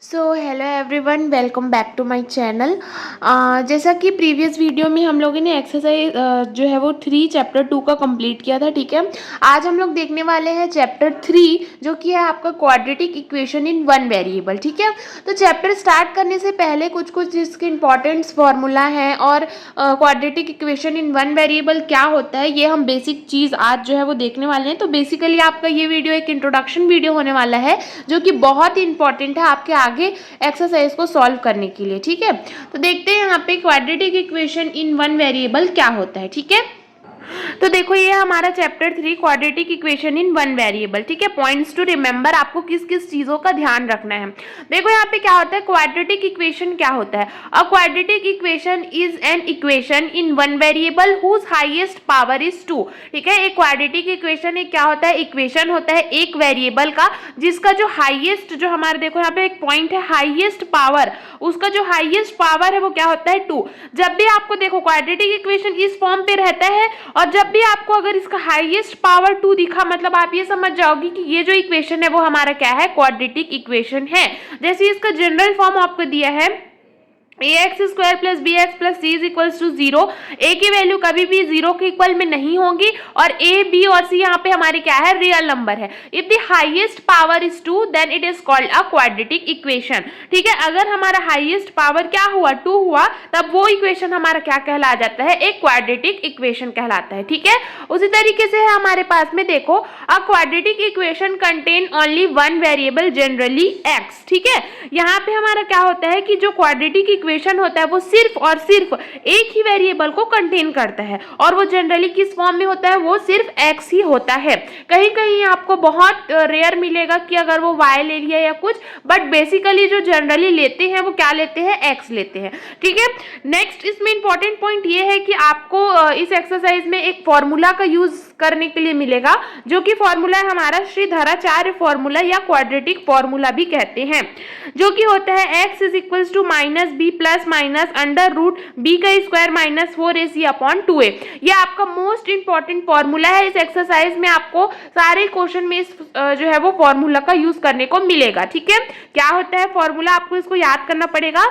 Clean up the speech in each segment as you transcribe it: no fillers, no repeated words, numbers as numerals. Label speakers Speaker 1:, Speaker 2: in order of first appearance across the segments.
Speaker 1: Hello everyone, welcome back to my channel. जैसा कि previous video में हम लोगों ने एक्सरसाइज जो है वो 3 चैप्टर 2 का कंप्लीट किया था। ठीक है, आज हम लोग देखने वाले हैं चैप्टर 3 जो कि है आपका quadratic equation in one variable. ठीक है, तो चैप्टर स्टार्ट करने से पहले कुछ कुछ जिसके इंपॉर्टेंट्स फार्मूला हैं और quadratic equation in one variable क्या होता है ये हम बेसिक चीज़ आज जो है वो देखने वाले हैं। तो बेसिकली आपका ये वीडियो एक इंट्रोडक्शन वीडियो होने वाला है जो कि बहुत ही इंपॉर्टेंट है आपके आगे एक्सरसाइज को सॉल्व करने के लिए। ठीक है, तो देखते हैं यहाँ पे quadratic equation in one variable क्या होता है। ठीक है, तो देखो ये हमारा chapter 3 quadratic equation in one variable. ठीक है, पॉइंट्स टू रिमेंबर, आपको किस किस चीजों का ध्यान रखना है। देखो यहाँ पे क्या होता है, क्वाड्रेटिक इक्वेशन क्या होता है। A quadratic equation is an equation in one variable whose highest power is 2। ठीक है, एक क्वाड्रेटिक इक्वेशन एक क्या होता है, इक्वेशन होता है एक वेरिएबल का जिसका जो हाईएस्ट, जो हमारे देखो यहाँ पे एक पॉइंट है हाईएस्ट पावर, उसका जो हाईएस्ट पावर है वो क्या होता है 2। जब भी आपको देखो क्वाड्रेटिक इक्वेशन इस फॉर्म पे रहता है और जब भी आपको अगर इसका हाईएस्ट पावर 2 दिखा, मतलब आप ये समझ जाओगे कि ये जो इक्वेशन है वो हमारा क्या है, क्वाड्रेटिक इक्वेशन है। जैसे इसका जनरल फॉर्म आपको दिया है ax square plus B X plus C is equals to 0। A की वैल्यू कभी भी 0 के इक्वल में नहीं होगी और ए बी और सी यहाँ पे हमारे क्या है, रियल नंबर है। If the highest power is 2 then it is called a quadratic equation. ठीक है, अगर हमारा हाईएस्ट पावर क्या हुआ, 2 हुआ, तब वो इक्वेशन हमारा क्या कहला जाता है, एक क्वाड्रेटिक इक्वेशन कहलाता है। ठीक है, उसी तरीके से है हमारे पास में देखो, अ quadratic equation contain only one variable generally x. ठीक है, यहाँ पे हमारा क्या होता है कि जो क्वाड्रेटिक इक्वेशन होता है वो सिर्फ और सिर्फ एक ही वेरिएबल को कंटेन करता है और वो जनरली किस फॉर्म में होता है, वो सिर्फ x ही होता है। कहीं कहीं आपको बहुत रेयर मिलेगा कि अगर वो y ले लिया या कुछ, बट बेसिकली जो जनरली लेते हैं वो क्या लेते हैं, x लेते हैं। ठीक है, नेक्स्ट इसमें इंपॉर्टेंट पॉइंट ये है कि आपको इस एक्सरसाइज में एक फॉर्मूला का यूज करने के लिए मिलेगा जो कि फॉर्मूला है हमारा श्रीधराचार्य फॉर्मूला या क्वाड्रेटिक फॉर्मूला भी कहते हैं, जो कि होता है x is equals to minus B plus minus under root B का square minus 4ac upon 2a। ये आपका मोस्ट इंपॉर्टेंट फॉर्मूला है। इस एक्सरसाइज में आपको सारे क्वेश्चन में इस जो है वो फॉर्मूला का यूज करने को मिलेगा। ठीक है, क्या होता है फॉर्मूला, आपको इसको याद करना पड़ेगा।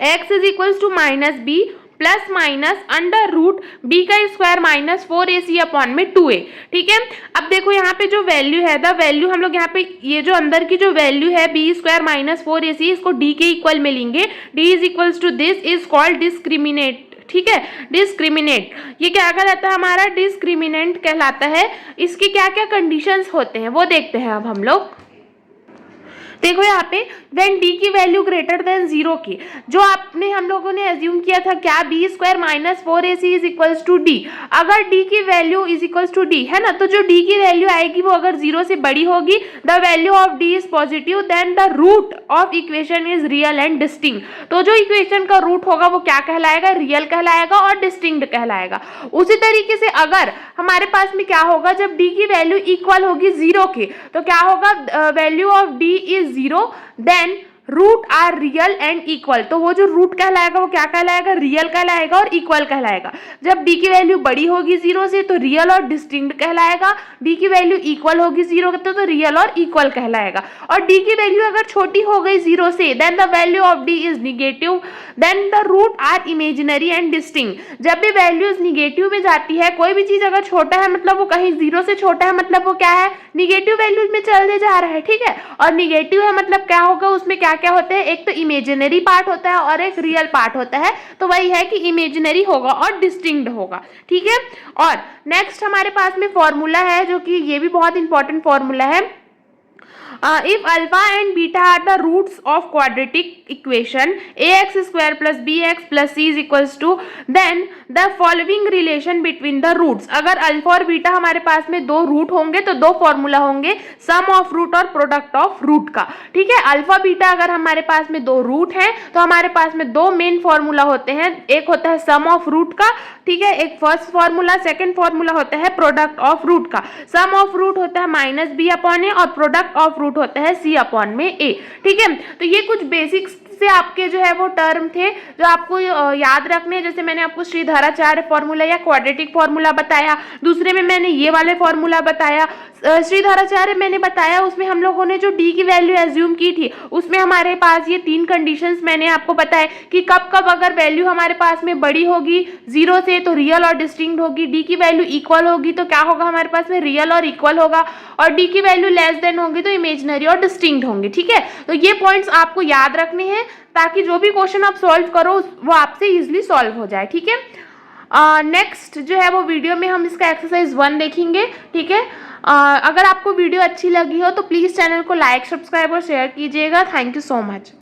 Speaker 1: x is equals to minus B plus minus under root B का स्क्वायर माइनस 4ac अपॉन में 2a। ठीक है, अब देखो यहाँ पे जो वैल्यू है, द वैल्यू हम लोग यहाँ पे ये जो अंदर की जो वैल्यू है बी स्क्वायर माइनस 4ac, इसको d के इक्वल में लेंगे। d is equals to this is called discriminate. ठीक है, डिस्क्रिमिनेट ये क्या कहलाता है, हमारा डिस्क्रिमिनेंट कहलाता है। इसके क्या क्या कंडीशंस होते हैं वो देखते हैं अब हम लोग। देखो यहाँ पे व्हेन d की वैल्यू ग्रेटर देन 0 की, जो आपने हम लोगों ने एज्यूम किया था क्या, B square minus 4ac is equals to D. अगर d की वैल्यू इज इक्वल्स टू डी है ना, तो जो d की वैल्यू आएगी वो अगर 0 से बड़ी होगी, the value of d is positive, then the root of equation is real and distinct. तो जो इक्वेशन का रूट होगा वो क्या कहलाएगा, रियल कहलाएगा और डिस्टिंक्ट कहलाएगा। उसी तरीके से अगर हमारे पास में क्या होगा, जब d की वैल्यू इक्वल होगी 0 के, तो क्या होगा, value of d is 0, then root are real and equal. तो वो जो रूट कहलाएगा वो क्या कहलाएगा, रियल कहलाएगा और इक्वल कहलाएगा। जब d की वैल्यू बड़ी होगी 0 से तो रियल और डिस्टिंक्ट कहलाएगा, d की वैल्यू इक्वल होगी 0 तो रियल और इक्वल कहलाएगा। और d की वैल्यू अगर छोटी हो गई 0 से, then the value of d is negative, then the root are imaginary and distinct. जब भी वैल्यूज निगेटिव में जाती है, कोई भी चीज अगर छोटा है मतलब वो कहीं 0 से छोटा है, मतलब वो क्या है, निगेटिव वैल्यूज में चलने जा रहा है। ठीक है, और निगेटिव है मतलब क्या होगा, उसमें क्या क्या होते हैं, एक तो इमेजिनरी पार्ट होता है और एक रियल पार्ट होता है। तो वही है कि इमेजिनरी होगा और डिस्टिंक्ट होगा। ठीक है, और नेक्स्ट हमारे पास में फॉर्मूला है जो कि ये भी बहुत इंपॉर्टेंट फॉर्मूला है। If alpha and beta are the roots of quadratic equation ax square plus bx plus c is equals to, then the following relation between the roots। अगर अल्फा और बीटा हमारे पास में दो रूट होंगे तो दो formula होंगे, सम ऑफ रूट और प्रोडक्ट ऑफ रूट का। ठीक है, अल्फा बीटा अगर हमारे पास में दो रूट हैं तो हमारे पास में दो मेन फॉर्मूला होते हैं, एक होता है सम ऑफ रूट का, ठीक है, एक फर्स्ट फॉर्मूला, सेकंड फॉर्मूला होता है प्रोडक्ट ऑफ रूट का। सम ऑफ रूट होता है माइनस बी अपॉन ए और प्रोडक्ट ऑफ रूट होता है सी अपॉन में ए। ठीक है, तो ये कुछ बेसिक से आपके जो है वो टर्म थे जो आपको याद रखने, जैसे मैंने आपको श्रीधराचार्य फॉर्मूला या क्वाड्रेटिक फॉर्मूला बताया, दूसरे में मैंने ये वाले फॉर्मूला बताया। श्रीधराचार्य मैंने बताया, उसमें हम लोगों ने जो डी की वैल्यू एज्यूम की थी उसमें हमारे पास ये 3 कंडीशंस मैंने आपको बताया कि कब कब अगर वैल्यू हमारे पास में बड़ी होगी 0 से तो रियल और डिस्टिंक्ट होगी, डी की वैल्यू इक्वल होगी तो क्या होगा हमारे पास में रियल और इक्वल होगा, और डी की वैल्यू लेस देन होगी तो इमेजिनरी और डिस्टिंक्ट होंगी। ठीक है, तो ये पॉइंट्स आपको याद रखने हैं ताकि जो भी क्वेश्चन आप सॉल्व करो वो आपसे इजिली सॉल्व हो जाए। ठीक है, नेक्स्ट जो है वो वीडियो में हम इसका एक्सरसाइज 1 देखेंगे। ठीक है, अगर आपको वीडियो अच्छी लगी हो तो प्लीज़ चैनल को लाइक, सब्सक्राइब और शेयर कीजिएगा। Thank you so much.